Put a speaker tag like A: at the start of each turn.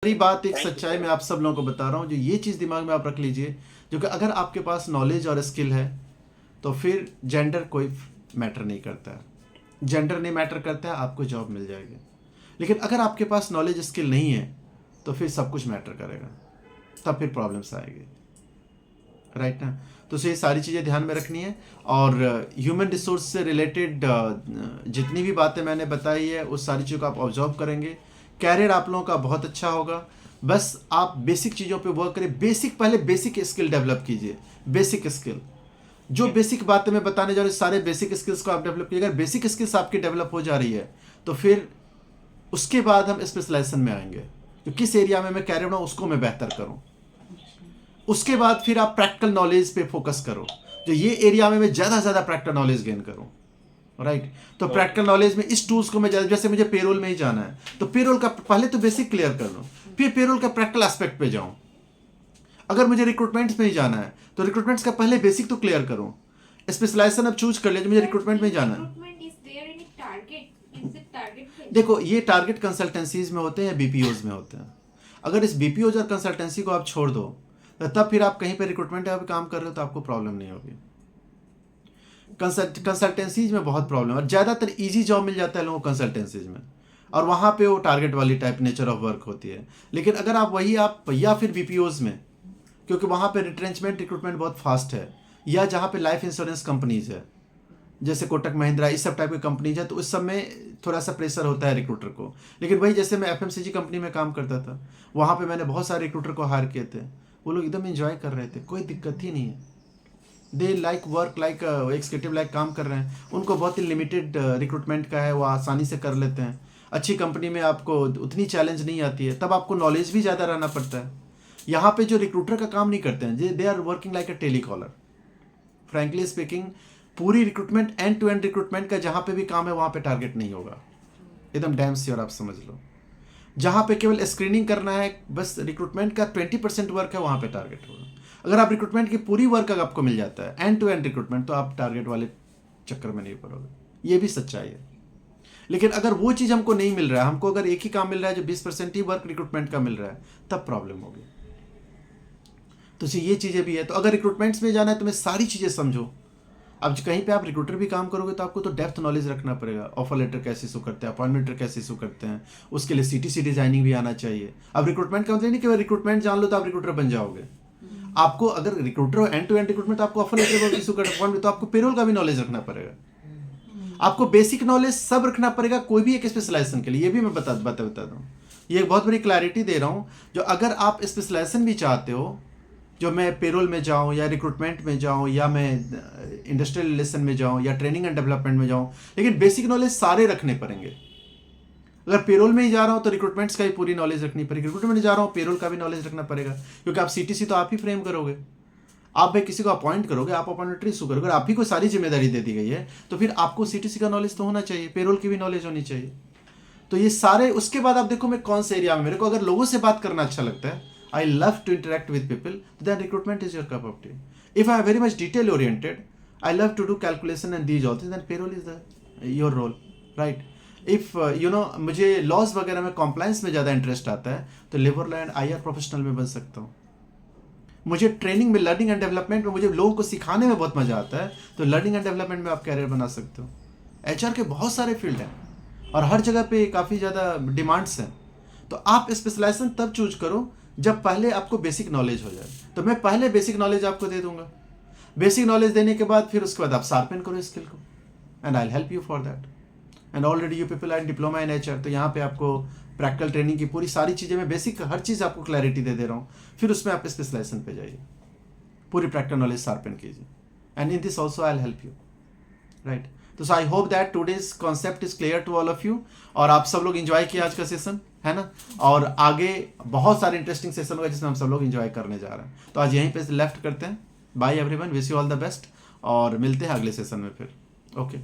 A: बड़ी बात, एक सच्चाई मैं आप सब लोगों को बता रहा हूँ, जो ये चीज़ दिमाग में आप रख लीजिए, जो कि अगर आपके पास नॉलेज और स्किल है तो फिर जेंडर कोई मैटर नहीं करता है। जेंडर नहीं मैटर करता है, आपको जॉब मिल जाएगी। लेकिन अगर आपके पास नॉलेज स्किल नहीं है तो फिर सब कुछ मैटर करेगा, तब फिर प्रॉब्लम्स आएगी, राइट ना। तो ये सारी चीज़ें ध्यान में रखनी है। और ह्यूमन रिसोर्स से रिलेटेड जितनी भी बातें मैंने बताई है उस सारी चीज़ों को आप ऑब्जर्व करेंगे। कैरियर आप लोगों का बहुत अच्छा होगा। बस आप बेसिक चीज़ों पे वर्क करें। पहले बेसिक स्किल डेवलप कीजिए। बेसिक स्किल, जो बेसिक बातें मैं बताने जा रहा हूँ, सारे बेसिक स्किल्स को आप डेवलप कीजिए। अगर बेसिक स्किल्स आपकी डेवलप हो जा रही है तो फिर उसके बाद हम स्पेशलाइजेशन में आएंगे, तो किस एरिया में मैं कैरियर बनाऊँ उसको मैं बेहतर करूँ। उसके बाद फिर आप प्रैक्टिकल नॉलेज पे फोकस करो, जो ये एरिया में मैं ज़्यादा से ज़्यादा प्रैक्टिकल नॉलेज गेन करूँ, राइट। तो प्रैक्टिकल नॉलेज में इस टूल्स को मैं जैसे मुझे पेरोल में ही जाना है तो पेरोल का पहले तो बेसिक क्लियर कर लो, फिर पेरोल का प्रैक्टिकल एस्पेक्ट पे जाऊँ। अगर मुझे रिक्रूटमेंट्स में ही जाना है तो रिक्रूटमेंट्स का पहले बेसिक तो क्लियर करूँ। स्पेशलाइजेशन अब चूज कर लिया, मुझे रिक्रूटमेंट में ही जाना है। देखो, ये टारगेट कंसल्टेंसीज में होते हैं, बीपीओज में होते हैं। अगर इस बीपीओज और कंसल्टेंसी को आप छोड़ दो तो तब फिर आप कहीं पे रिक्रूटमेंट में काम कर रहे हो तो आपको प्रॉब्लम नहीं होगी। कंसल्टेंसीज में बहुत प्रॉब्लम है, और ज़्यादातर इजी जॉब मिल जाता है लोगों को कंसल्टेंसीज में, और वहाँ पे वो टारगेट वाली टाइप नेचर ऑफ वर्क होती है। लेकिन अगर आप या फिर बीपीओज में, क्योंकि वहाँ पे रिट्रेंचमेंट रिक्रूटमेंट बहुत फास्ट है, या जहाँ पे लाइफ इंश्योरेंस कंपनीज है जैसे कोटक महिंद्रा, इस सब टाइप की कंपनीज है, तो उस सब में थोड़ा सा प्रेशर होता है रिक्रूटर को। लेकिन वही जैसे मैं एफएमसीजी कंपनी में काम करता था, वहाँ पे मैंने बहुत सारे रिक्रूटर को हायर किए थे, वो लोग एकदम एंजॉय कर रहे थे, कोई दिक्कत ही नहीं है। They like work like executive like काम कर रहे हैं, उनको बहुत ही लिमिटेड रिक्रूटमेंट का है, वो आसानी से कर लेते हैं। अच्छी कंपनी में आपको उतनी चैलेंज नहीं आती है, तब आपको नॉलेज भी ज़्यादा रहना पड़ता है। यहाँ पे जो रिक्रूटर का काम नहीं करते हैं, they are working like a telecaller. Frankly speaking, पूरी recruitment end to end recruitment का जहाँ पे भी काम है वहाँ पे टारगेट नहीं होगा, एकदम डैम श्योर आप समझ लो। जहाँ पे केवल स्क्रीनिंग करना है, बस रिक्रूटमेंट का 20% वर्क है, वहाँ पे टारगेट होगा। अगर आप रिक्रूटमेंट की पूरी वर्क अगर आपको मिल जाता है एंड टू एंड रिक्रूटमेंट, तो आप टारगेट वाले चक्कर में नहीं पड़ोगे, ये भी सच्चाई है। लेकिन अगर वो चीज़ हमको नहीं मिल रहा है, हमको अगर एक ही काम मिल रहा है जो 20% ही वर्क रिक्रूटमेंट का मिल रहा है, तब प्रॉब्लम होगी। तो ये चीज़ें भी है। तो अगर रिक्रूटमेंट्स में जाना है तो मैं सारी चीज़ें समझो। अब कहीं पे आप रिक्रूटर भी काम करोगे तो आपको तो डेप्थ नॉलेज रखना पड़ेगा। ऑफर लेटर कैसे इशू करते हैं, अपॉइंटमेंट लेटर कैसे इशू करते हैं, उसके लिए सीटीसी डिजाइनिंग भी आना चाहिए। अब रिक्रूटमेंट का मतलब नहीं कि रिक्रूटमेंट जान लो तो आप रिक्रूटर बन जाओगे। आपको अगर रिक्रूटर हो, एंड टू एंड रिक्रूटमेंट, तो आपको ऑफर लेटर इशू कर, अपॉइंटमेंट, तो आपको पेरोल का भी नॉलेज रखना पड़ेगा। आपको बेसिक नॉलेज सब रखना पड़ेगा, कोई भी एक स्पेशलाइजेशन के लिए। ये भी मैं बता दूँ, ये एक बहुत बड़ी क्लैरिटी दे रहा हूँ। जो अगर आप स्पेशलाइजेशन भी चाहते हो, जो मैं पेरोल में जाऊं या रिक्रूटमेंट में जाऊं या मैं इंडस्ट्रियल रिलेशन में जाऊं या ट्रेनिंग एंड डेवलपमेंट में जाऊं, लेकिन बेसिक नॉलेज सारे रखने पड़ेंगे। अगर पेरोल में ही जा रहा हूं तो रिक्रूटमेंट्स का ही पूरी नॉलेज रखनी पड़ेगी, रिक्रूटमेंट में जा रहा हूं पेरोल का भी नॉलेज रखना पड़ेगा, क्योंकि आप सीटीसी तो आप ही फ्रेम करोगे। आप भाई किसी को अपॉइंट करोगे, आप अपॉइंट इशू करोगे, आप ही को सारी जिम्मेदारी दे दी गई है, तो फिर आपको सीटीसी का नॉलेज तो होना चाहिए, पेरोल की भी नॉलेज होनी चाहिए। तो ये सारे, उसके बाद आप देखो मैं कौन से एरिया में, मेरे को अगर लोगों से बात करना अच्छा लगता है, I love to interact with people, then recruitment is your cup of tea. If I am very much detail oriented, I love to do calculation and these all things, then payroll is your role, right? If मुझे laws वगैरह में compliance में ज़्यादा interest आता है तो labour law and IR professional में बन सकता हूँ। मुझे ट्रेनिंग में, लर्निंग एंड डेवलपमेंट में, मुझे लोगों को सिखाने में बहुत मजा आता है, तो लर्निंग एंड डेवलपमेंट में आप कैरियर बना सकते हो। HR के बहुत सारे फील्ड हैं और हर जगह पे काफ़ी ज़्यादा डिमांड्स हैं। तो आप स्पेशलाइजेशन तब चूज करो जब पहले आपको बेसिक नॉलेज हो जाए। तो मैं पहले बेसिक नॉलेज आपको दे दूंगा, बेसिक नॉलेज देने के बाद फिर उसके बाद आप शार्पन करो स्किल को, and I will help you for that. And already you people are diploma in HR, तो यहाँ पे आपको प्रैक्टिकल ट्रेनिंग की पूरी सारी चीज़ें, मैं बेसिक हर चीज़ आपको क्लैरिटी दे रहा हूँ। फिर उसमें आप स्पेशलाइजेशन पे जाइए, पूरी प्रैक्टिकल नॉलेज शार्पन कीजिए, and in this also I will help you, right. तो I hope that today's concept is clear to all of you, और आप सब लोग एंजॉय किए आज का सेशन, है ना। और आगे बहुत सारे इंटरेस्टिंग सेशन होगा जिसमें हम सब लोग एंजॉय करने जा रहे हैं। तो आज यहीं पे लेफ्ट करते हैं। Bye everyone, wish you all the best, और मिलते हैं अगले सेशन में फिर। ओके।